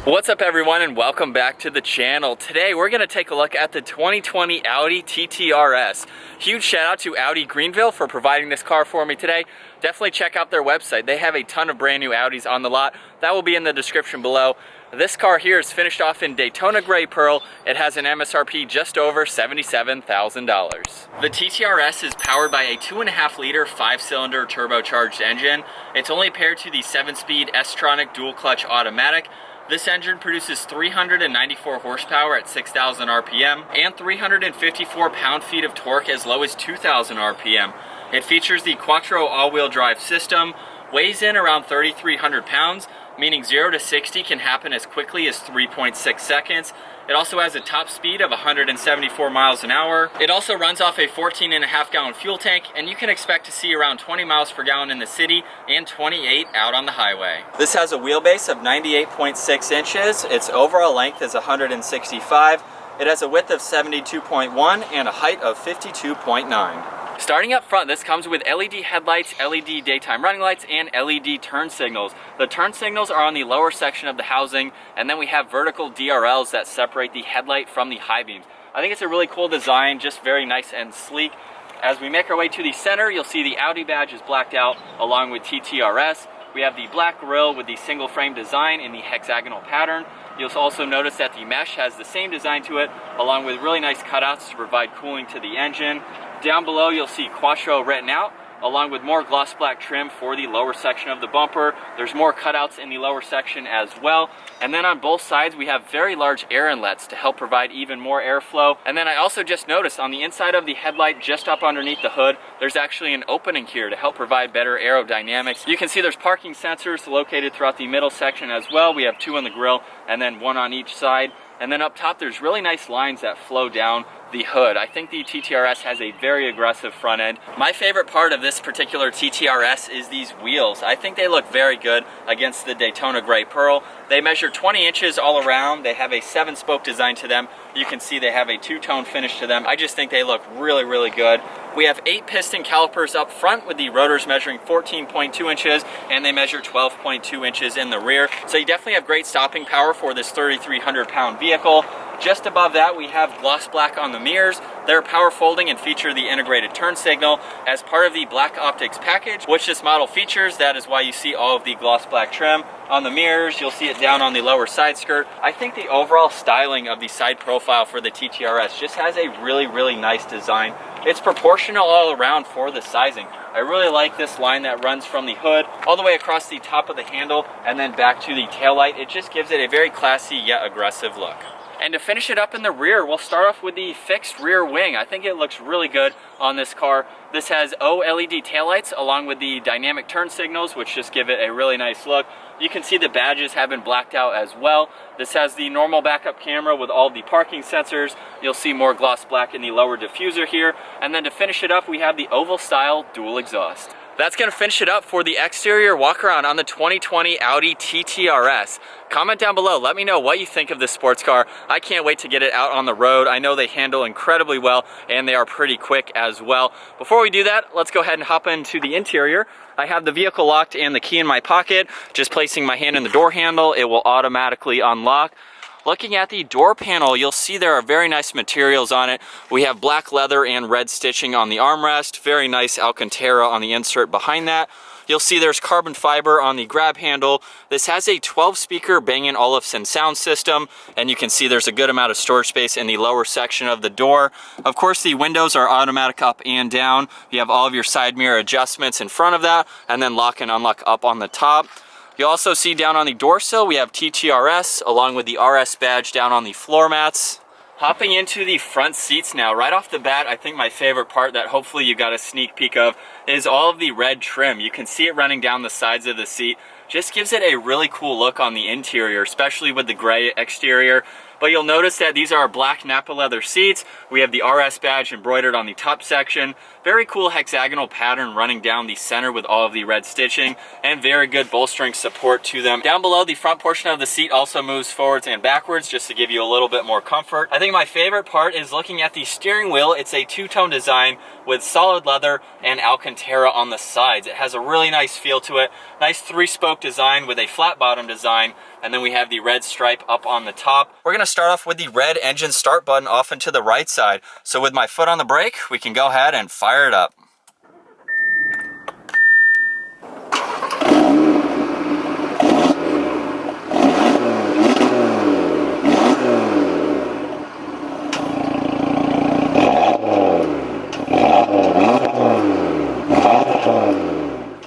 What's up everyone, and welcome back to the channel. Today we're going to take a look at the 2020 Audi TT-RS. Huge shout out to Audi Greenville for providing this car for me today. Definitely check out their website. They have a ton of brand new Audis on the lot. That will be in the description below. This car here is finished off in Daytona Grey Pearl. It has an MSRP just over $77,000. The TT-RS is powered by a 2.5 liter 5-cylinder turbocharged engine. It's only paired to the 7-speed S-Tronic dual clutch automatic. This engine produces 394 horsepower at 6,000 RPM and 354 pound-feet of torque as low as 2,000 RPM. It features the Quattro all-wheel drive system, weighs in around 3,300 pounds, meaning 0 to 60 can happen as quickly as 3.6 seconds. It also has a top speed of 174 miles an hour. It also runs off a 14.5 gallon fuel tank, and you can expect to see around 20 miles per gallon in the city and 28 out on the highway. This has a wheelbase of 98.6 inches. Its overall length is 165. It has a width of 72.1 and a height of 52.9. Starting up front, this comes with LED headlights, LED daytime running lights, and LED turn signals. The turn signals are on the lower section of the housing, and then we have vertical DRLs that separate the headlight from the high beams. I think it's a really cool design, just very nice and sleek. As we make our way to the center, you'll see the Audi badge is blacked out along with TT-RS. We have the black grille with the single frame design in the hexagonal pattern. You'll also notice that the mesh has the same design to it, along with really nice cutouts to provide cooling to the engine. Down below you'll see Quattro written out, along with more gloss black trim for the lower section of the bumper. There's more cutouts in the lower section as well. And then on both sides we have very large air inlets to help provide even more airflow. And then I also just noticed on the inside of the headlight, just up underneath the hood, there's actually an opening here to help provide better aerodynamics. You can see there's parking sensors located throughout the middle section as well. We have 2 on the grille and then 1 on each side. And then up top there's really nice lines that flow down the hood. I think the TT-RS has a very aggressive front end. My favorite part of this particular TT-RS is these wheels. I think they look very good against the Daytona Grey Pearl. They measure 20 inches all around. They have a 7-spoke design to them. You can see they have a 2-tone finish to them. I just think they look really, really good. We have 8 piston calipers up front with the rotors measuring 14.2 inches and they measure 12.2 inches in the rear. So you definitely have great stopping power for this 3,300 pound vehicle. Just above that we have gloss black on the mirrors. They're power folding and feature the integrated turn signal as part of the black optics package, which this model features. That is why you see all of the gloss black trim on the mirrors. You'll see it down on the lower side skirt. I think the overall styling of the side profile for the TT-RS just has a really, really nice design. It's proportional all around for the sizing. I really like this line that runs from the hood all the way across the top of the handle and then back to the taillight. It just gives it a very classy yet aggressive look. And to finish it up in the rear, we'll start off with the fixed rear wing. I think it looks really good on this car. This has OLED taillights along with the dynamic turn signals, which just give it a really nice look. You can see the badges have been blacked out as well. This has the normal backup camera with all the parking sensors. You'll see more gloss black in the lower diffuser here. And then to finish it up, we have the oval style dual exhaust. That's going to finish it up for the exterior walk around on the 2020 Audi TT-RS. Comment down below, let me know what you think of this sports car. I can't wait to get it out on the road. I know they handle incredibly well and they are pretty quick as well. Before we do that, let's go ahead and hop into the interior. I have the vehicle locked and the key in my pocket. Just placing my hand in the door handle, it will automatically unlock. Looking at the door panel, you'll see there are very nice materials on it. We have black leather and red stitching on the armrest, very nice Alcantara on the insert behind that. You'll see there's carbon fiber on the grab handle. This has a 12-speaker Bang & Olufsen sound system, and you can see there's a good amount of storage space in the lower section of the door. Of course, the windows are automatic up and down. You have all of your side mirror adjustments in front of that, and then lock and unlock up on the top. You'll also see down on the door sill, we have TT-RS along with the RS badge down on the floor mats. Hopping into the front seats now, right off the bat, I think my favorite part that hopefully you got a sneak peek of is all of the red trim. You can see it running down the sides of the seat. Just gives it a really cool look on the interior, especially with the gray exterior. But you'll notice that these are our black Napa leather seats. We have the RS badge embroidered on the top section. Very cool hexagonal pattern running down the center with all of the red stitching, and very good bolstering support to them. Down below, the front portion of the seat also moves forwards and backwards just to give you a little bit more comfort. I think my favorite part is looking at the steering wheel. It's a two-tone design with solid leather and Alcantara on the sides. It has a really nice feel to it. Nice three-spoke design with a flat bottom design, and then we have the red stripe up on the top. We're gonna start off with the red engine start button off and to the right side. So with my foot on the brake, we can go ahead and fire it up.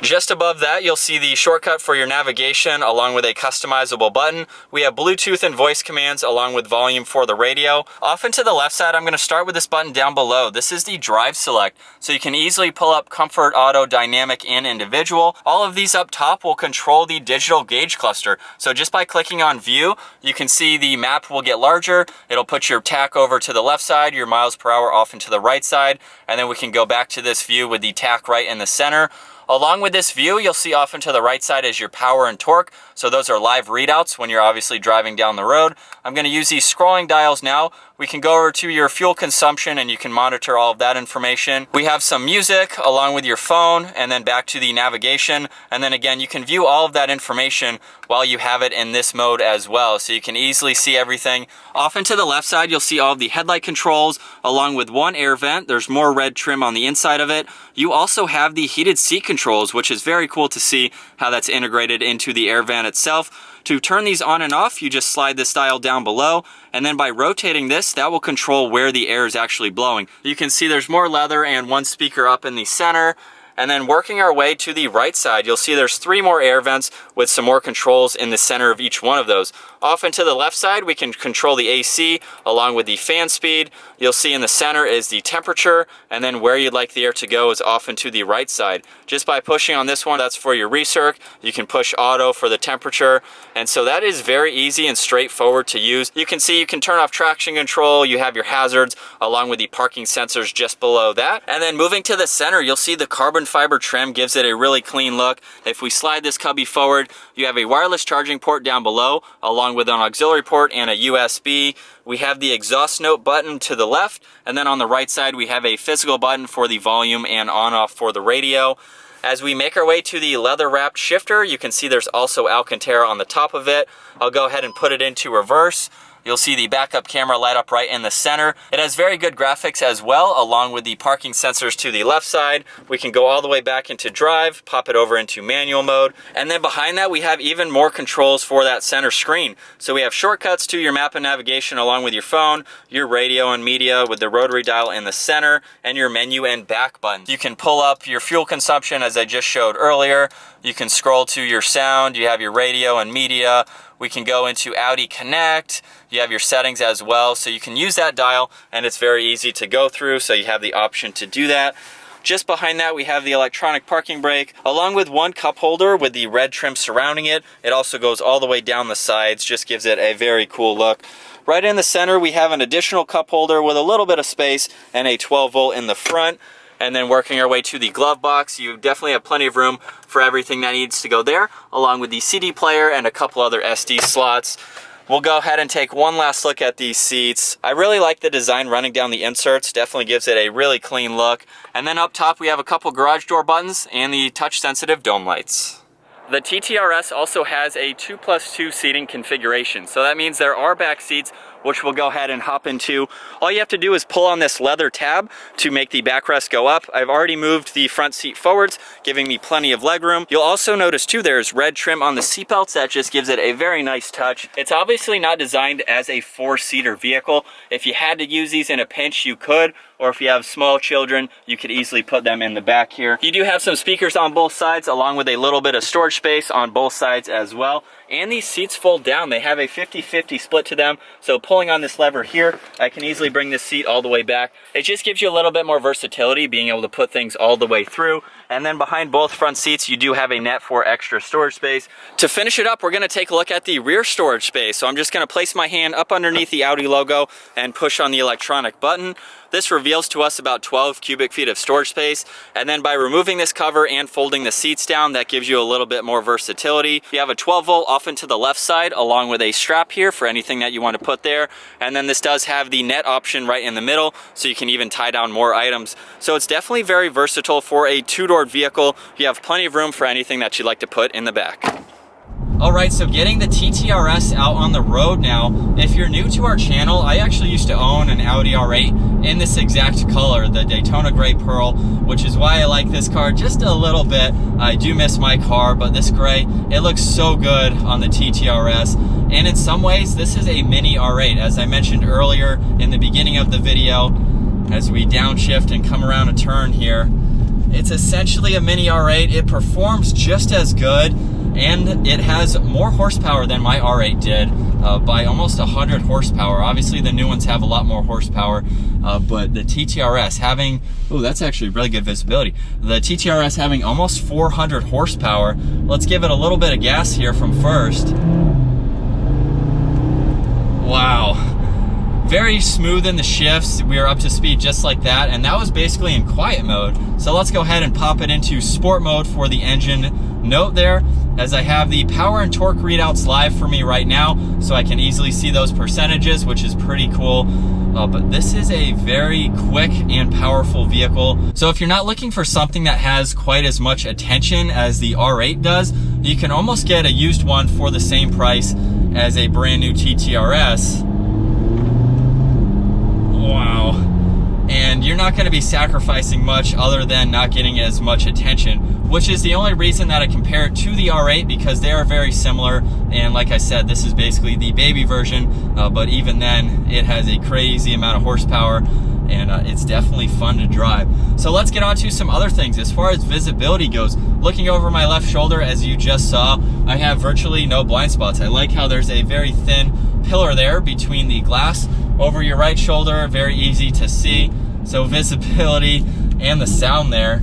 Just above that, you'll see the shortcut for your navigation along with a customizable button. We have Bluetooth and voice commands along with volume for the radio. Off and to the left side, I'm going to start with this button down below. This is the drive select, so you can easily pull up comfort, auto, dynamic, and individual. All of these up top will control the digital gauge cluster. So just by clicking on view, you can see the map will get larger. It'll put your tach over to the left side, your miles per hour off and to the right side, and then we can go back to this view with the tach right in the center. Along with this view, you'll see off and to the right side is your power and torque. So those are live readouts when you're obviously driving down the road. I'm going to use these scrolling dials now. We can go over to your fuel consumption and you can monitor all of that information. We have some music along with your phone, and then back to the navigation. And then again, you can view all of that information while you have it in this mode as well. So you can easily see everything. Off and to the left side, you'll see all of the headlight controls along with one air vent. There's more red trim on the inside of it. You also have the heated seat controls, which is very cool to see how that's integrated into the air vent itself. To turn these on and off, you just slide this dial down below, and then by rotating this, that will control where the air is actually blowing. You can see there's more leather and one speaker up in the center. And then working our way to the right side, you'll see there's 3 more air vents with some more controls in the center of each one of those. Off and to the left side, we can control the AC along with the fan speed. You'll see in the center is the temperature, and then where you'd like the air to go is off and to the right side. Just by pushing on this one, that's for your recirc. You can push auto for the temperature. And so that is very easy and straightforward to use. You can see you can turn off traction control. You have your hazards along with the parking sensors just below that. And then moving to the center, you'll see the carbon fiber trim gives it a really clean look. If we slide this cubby forward, you have a wireless charging port down below along with an auxiliary port and a USB. We have the exhaust note button to the left, and then on the right side we have a physical button for the volume and on off for the radio. As we make our way to the leather wrapped shifter, you can see there's also Alcantara on the top of it. I'll go ahead and put it into reverse. You'll see the backup camera light up right in the center. It has very good graphics as well, along with the parking sensors to the left side. We can go all the way back into drive, pop it over into manual mode, and then behind that we have even more controls for that center screen. So we have shortcuts to your map and navigation along with your phone, your radio and media with the rotary dial in the center, and your menu and back buttons. You can pull up your fuel consumption as I just showed earlier. You can scroll to your sound, you have your radio and media. We can go into Audi Connect. You have your settings as well, so you can use that dial, and it's very easy to go through, so you have the option to do that. Just behind that, we have the electronic parking brake, along with one cup holder with the red trim surrounding it. It also goes all the way down the sides, just gives it a very cool look. Right in the center, we have an additional cup holder with a little bit of space and a 12 volt in the front. And then working our way to the glove box, you definitely have plenty of room for everything that needs to go there, along with the CD player and a couple other SD slots. We'll go ahead and take one last look at these seats. I really like the design running down the inserts, definitely gives it a really clean look. And then up top we have a couple garage door buttons and the touch sensitive dome lights. The TT-RS also has a 2+2 seating configuration, so that means there are back seats, which we'll go ahead and hop into. All you have to do is pull on this leather tab to make the backrest go up. I've already moved the front seat forwards, giving me plenty of legroom. You'll also notice too there's red trim on the seatbelts. That just gives it a very nice touch. It's obviously not designed as a 4-seater vehicle. If you had to use these in a pinch, you could. or if you have small children, you could easily put them in the back here. You do have some speakers on both sides, along with a little bit of storage space on both sides as well. And these seats fold down. They have a 50-50 split to them, so pulling on this lever here, I can easily bring this seat all the way back. It just gives you a little bit more versatility, being able to put things all the way through. And then behind both front seats, you do have a net for extra storage space. To finish it up, we're gonna take a look at the rear storage space. So I'm just gonna place my hand up underneath the Audi logo and push on the electronic button. This reveals to us about 12 cubic feet of storage space. And then by removing this cover and folding the seats down, that gives you a little bit more versatility. You have a 12 volt off into the left side, along with a strap here for anything that you want to put there. And then this does have the net option right in the middle, so you can even tie down more items. So it's definitely very versatile for a two-door vehicle. You have plenty of room for anything that you'd like to put in the back. All right, so getting the TT-RS out on the road now. If you're new to our channel, I actually used to own an Audi R8 in this exact color, the Daytona Grey Pearl, which is why I like this car just a little bit. I do miss my car, but this gray, it looks so good on the TT-RS. And in some ways, this is a mini R8. As I mentioned earlier in the beginning of the video, as we downshift and come around a turn here, it's essentially a mini R8. It performs just as good, and it has more horsepower than my R8 did by almost 100 horsepower. Obviously the new ones have a lot more horsepower, but the TT-RS having, oh, that's actually really good visibility. The TT-RS having almost 400 horsepower. Let's give it a little bit of gas here from first. Wow. Very smooth in the shifts. We are up to speed just like that, and that was basically in quiet mode. So let's go ahead and pop it into sport mode for the engine note there, as I have the power and torque readouts live for me right now, so I can easily see those percentages, which is pretty cool. But this is a very quick and powerful vehicle. So if you're not looking for something that has quite as much attention as the R8 does, you can almost get a used one for the same price as a brand new TT-RS. Wow. And you're not going to be sacrificing much other than not getting as much attention, which is the only reason that I compare it to the R8, because they are very similar. And like I said, this is basically the baby version, but even then it has a crazy amount of horsepower, and it's definitely fun to drive. So let's get on to some other things. As far as visibility goes, looking over my left shoulder, as you just saw, I have virtually no blind spots. I like how there's a very thin pillar there between the glass. Over your right shoulder, very easy to see. So visibility and the sound there.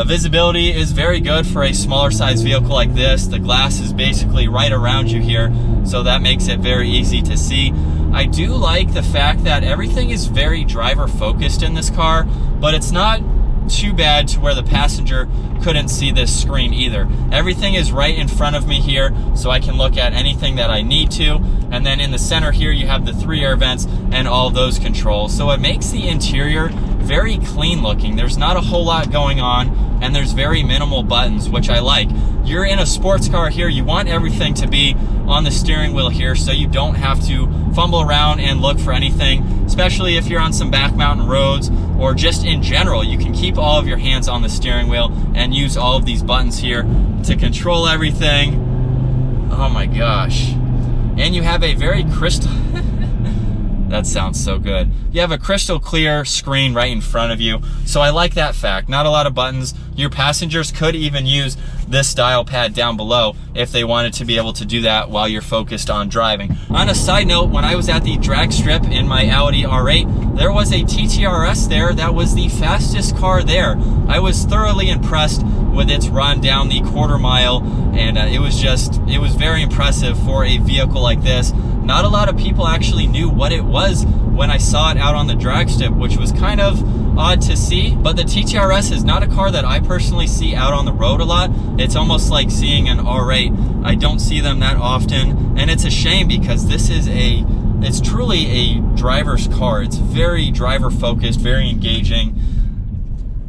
Visibility is very good for a smaller size vehicle like this. The glass is basically right around you here, so that makes it very easy to see. I do like the fact that everything is very driver focused in this car, but it's not too bad to where the passenger couldn't see this screen either. Everything is right in front of me here, so I can look at anything that I need to. And then in the center here, you have the 3 air vents and all those controls. So it makes the interior very clean looking. There's not a whole lot going on, and there's very minimal buttons, which I like. You're in a sports car here. You want everything to be on the steering wheel here, so you don't have to fumble around and look for anything, especially if you're on some back mountain roads, or just in general. You can keep all of your hands on the steering wheel and use all of these buttons here to control everything. Oh my gosh. And you have a very crystal that sounds so good. You have a crystal clear screen right in front of you, so I like that fact. Not a lot of buttons. Your passengers could even use this dial pad down below if they wanted to be able to do that while you're focused on driving. On a side note, when I was at the drag strip in my Audi R8, there was a TT-RS there that was the fastest car there. I was thoroughly impressed with its run down the quarter mile, and it was very impressive for a vehicle like this. Not a lot of people actually knew what it was when I saw it out on the drag strip, which was kind of odd to see. But the TT-RS is not a car that I personally see out on the road a lot. It's almost like seeing an R8. I don't see them that often, and it's a shame because it's truly a driver's car. It's very driver focused, very engaging.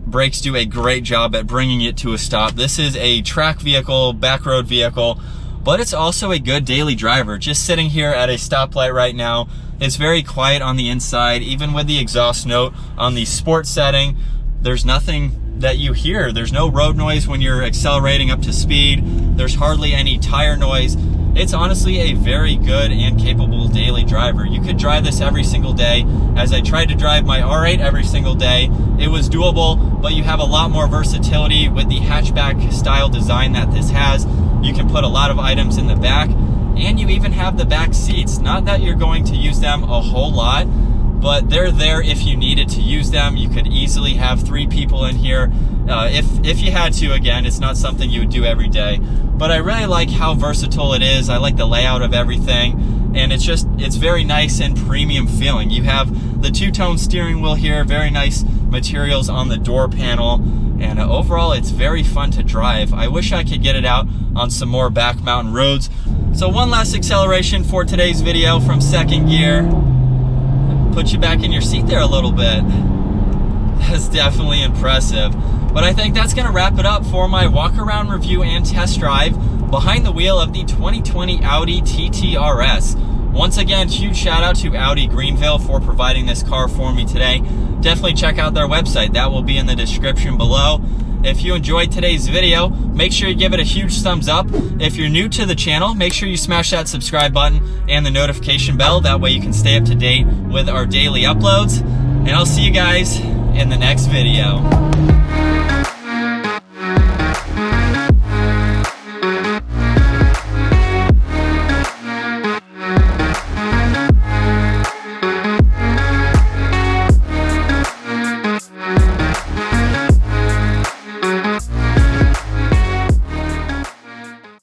Brakes do a great job at bringing it to a stop. This is a track vehicle, back road vehicle, but it's also a good daily driver. Just sitting here at a stoplight right now, it's very quiet on the inside. Even with the exhaust note on the sport setting, there's nothing that you hear. There's no road noise when you're accelerating up to speed. There's hardly any tire noise. it's honestly a very good and capable daily driver. You could drive this every single day. As I tried to drive my R8 every single day, it was doable, but you have a lot more versatility with the hatchback style design that this has. You can put a lot of items in the back, and you even have the back seats. Not that you're going to use them a whole lot, but they're there if you needed to use them. You could easily have 3 people in here if you had to. Again, it's not something you would do every day, but I really like how versatile it is. I like the layout of everything, and it's very nice and premium feeling. You have the 2-tone steering wheel here, very nice materials on the door panel, and overall it's very fun to drive. I wish I could get it out on some more back mountain roads. So one last acceleration for today's video from second gear. Put you back in your seat there a little bit. That's definitely impressive. But I think that's gonna wrap it up for my walk around review and test drive behind the wheel of the 2020 Audi TT-RS. Once again, huge shout out to Audi Greenville for providing this car for me today. Definitely check out their website. That will be in the description below. If you enjoyed today's video, make sure you give it a huge thumbs up. If you're new to the channel, make sure you smash that subscribe button and the notification bell. That way you can stay up to date with our daily uploads. And I'll see you guys in the next video.